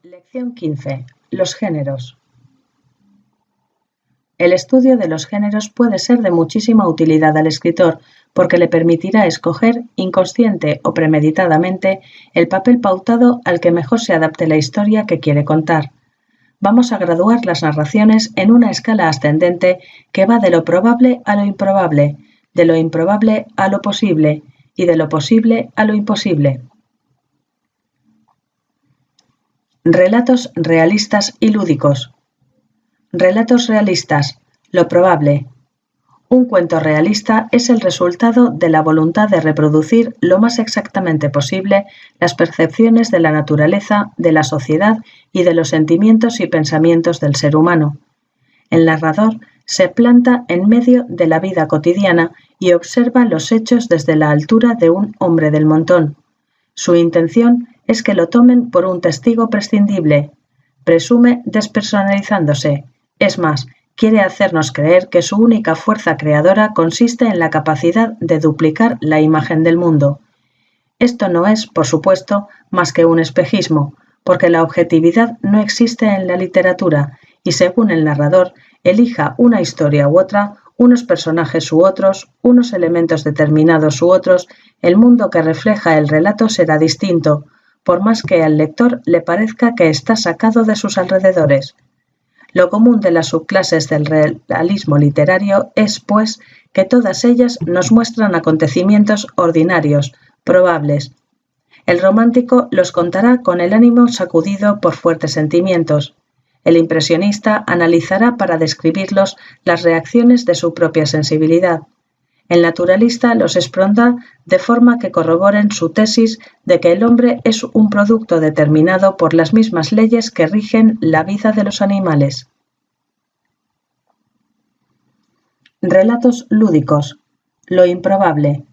Lección 15. Los géneros. El estudio de los géneros puede ser de muchísima utilidad al escritor porque le permitirá escoger, inconsciente o premeditadamente, el papel pautado al que mejor se adapte la historia que quiere contar. Vamos a graduar las narraciones en una escala ascendente que va de lo probable a lo improbable, de lo improbable a lo posible y de lo posible a lo imposible. Relatos realistas y lúdicos. Relatos realistas. Lo probable. Un cuento realista es el resultado de la voluntad de reproducir lo más exactamente posible las percepciones de la naturaleza, de la sociedad y de los sentimientos y pensamientos del ser humano. El narrador se planta en medio de la vida cotidiana y observa los hechos desde la altura de un hombre del montón. Su intención es que lo tomen por un testigo prescindible. Presume despersonalizándose. Es más, quiere hacernos creer que su única fuerza creadora consiste en la capacidad de duplicar la imagen del mundo. Esto no es, por supuesto, más que un espejismo, porque la objetividad no existe en la literatura y, según el narrador, elija una historia u otra, unos personajes u otros, unos elementos determinados u otros, el mundo que refleja el relato será distinto, por más que al lector le parezca que está sacado de sus alrededores. Lo común de las subclases del realismo literario es, pues, que todas ellas nos muestran acontecimientos ordinarios, probables. El romántico los contará con el ánimo sacudido por fuertes sentimientos. El impresionista analizará para describirlos las reacciones de su propia sensibilidad. El naturalista los expondrá de forma que corroboren su tesis de que el hombre es un producto determinado por las mismas leyes que rigen la vida de los animales. Relatos lúdicos. Lo improbable.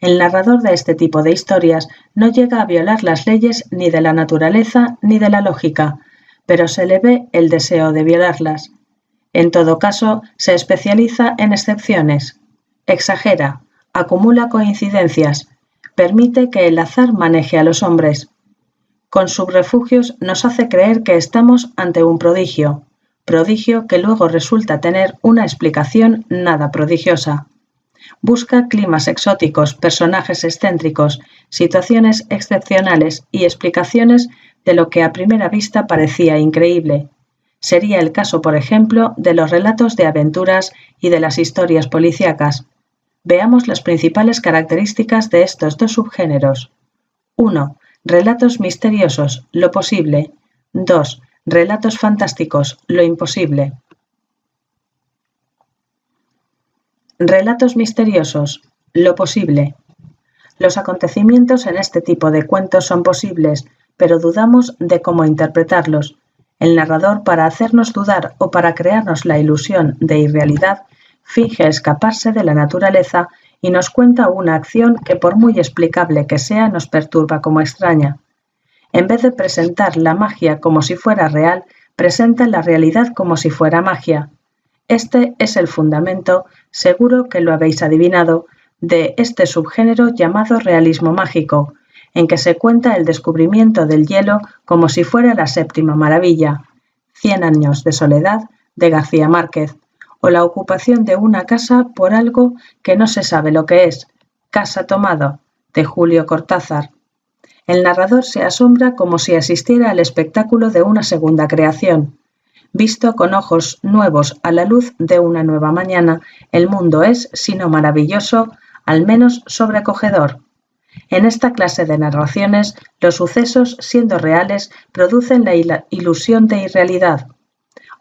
El narrador de este tipo de historias no llega a violar las leyes ni de la naturaleza ni de la lógica, pero se le ve el deseo de violarlas. En todo caso, se especializa en excepciones. Exagera, acumula coincidencias, permite que el azar maneje a los hombres. Con subrefugios nos hace creer que estamos ante un prodigio que luego resulta tener una explicación nada prodigiosa. Busca climas exóticos, personajes excéntricos, situaciones excepcionales y explicaciones de lo que a primera vista parecía increíble. Sería el caso, por ejemplo, de los relatos de aventuras y de las historias policíacas. Veamos las principales características de estos dos subgéneros. 1. Relatos misteriosos, lo posible. 2. Relatos fantásticos, lo imposible. Relatos misteriosos, lo posible. Los acontecimientos en este tipo de cuentos son posibles, pero dudamos de cómo interpretarlos. El narrador, para hacernos dudar o para crearnos la ilusión de irrealidad, finge escaparse de la naturaleza y nos cuenta una acción que, por muy explicable que sea, nos perturba como extraña. En vez de presentar la magia como si fuera real, presenta la realidad como si fuera magia. Este es el fundamento, seguro que lo habéis adivinado, de este subgénero llamado realismo mágico, en que se cuenta el descubrimiento del hielo como si fuera la séptima maravilla, 100 años de soledad, de García Márquez, o la ocupación de una casa por algo que no se sabe lo que es, Casa Tomado, de Julio Cortázar. El narrador se asombra como si asistiera al espectáculo de una segunda creación. Visto con ojos nuevos a la luz de una nueva mañana, el mundo es, si no maravilloso, al menos sobrecogedor. En esta clase de narraciones, los sucesos, siendo reales, producen la ilusión de irrealidad.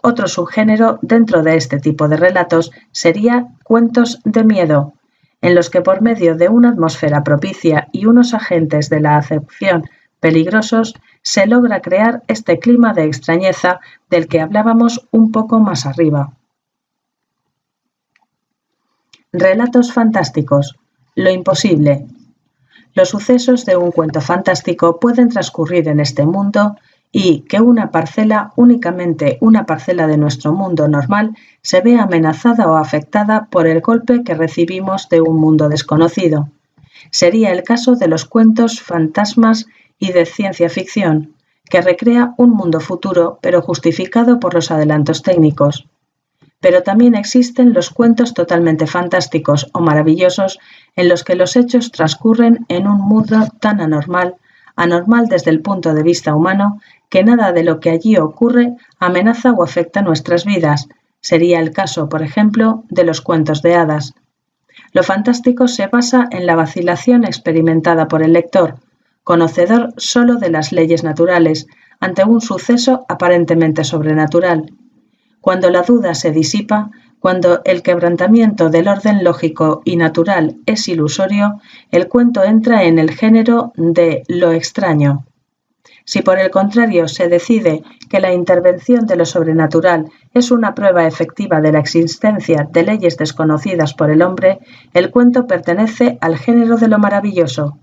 Otro subgénero dentro de este tipo de relatos sería cuentos de miedo, en los que por medio de una atmósfera propicia y unos agentes de la acepción peligrosos, se logra crear este clima de extrañeza del que hablábamos un poco más arriba. Relatos fantásticos. Lo imposible. Los sucesos de un cuento fantástico pueden transcurrir en este mundo y que únicamente una parcela de nuestro mundo normal, se ve amenazada o afectada por el golpe que recibimos de un mundo desconocido. Sería el caso de los cuentos fantasmas y de ciencia ficción, que recrea un mundo futuro pero justificado por los adelantos técnicos. Pero también existen los cuentos totalmente fantásticos o maravillosos en los que los hechos transcurren en un mundo tan anormal desde el punto de vista humano, que nada de lo que allí ocurre amenaza o afecta nuestras vidas. Sería el caso, por ejemplo, de los cuentos de hadas. Lo fantástico se basa en la vacilación experimentada por el lector, conocedor solo de las leyes naturales, ante un suceso aparentemente sobrenatural. Cuando la duda se disipa, cuando el quebrantamiento del orden lógico y natural es ilusorio, el cuento entra en el género de lo extraño. Si por el contrario se decide que la intervención de lo sobrenatural es una prueba efectiva de la existencia de leyes desconocidas por el hombre, el cuento pertenece al género de lo maravilloso.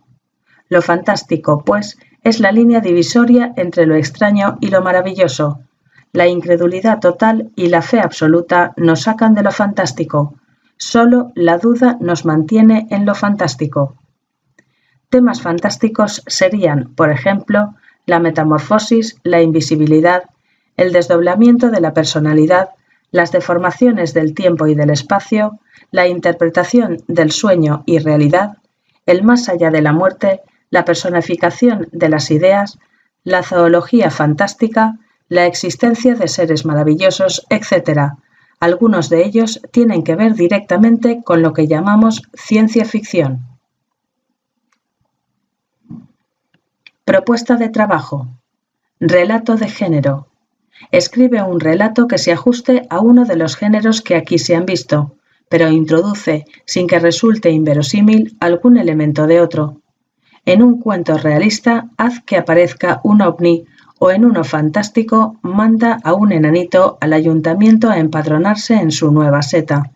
Lo fantástico, pues, es la línea divisoria entre lo extraño y lo maravilloso. La incredulidad total y la fe absoluta nos sacan de lo fantástico. Solo la duda nos mantiene en lo fantástico. Temas fantásticos serían, por ejemplo, la metamorfosis, la invisibilidad, el desdoblamiento de la personalidad, las deformaciones del tiempo y del espacio, la interpretación del sueño y realidad, el más allá de la muerte, la personificación de las ideas, la zoología fantástica, la existencia de seres maravillosos, etc. Algunos de ellos tienen que ver directamente con lo que llamamos ciencia ficción. Propuesta de trabajo. Relato de género. Escribe un relato que se ajuste a uno de los géneros que aquí se han visto, pero introduce, sin que resulte inverosímil, algún elemento de otro. En un cuento realista, haz que aparezca un ovni, o en uno fantástico, manda a un enanito al ayuntamiento a empadronarse en su nueva seta.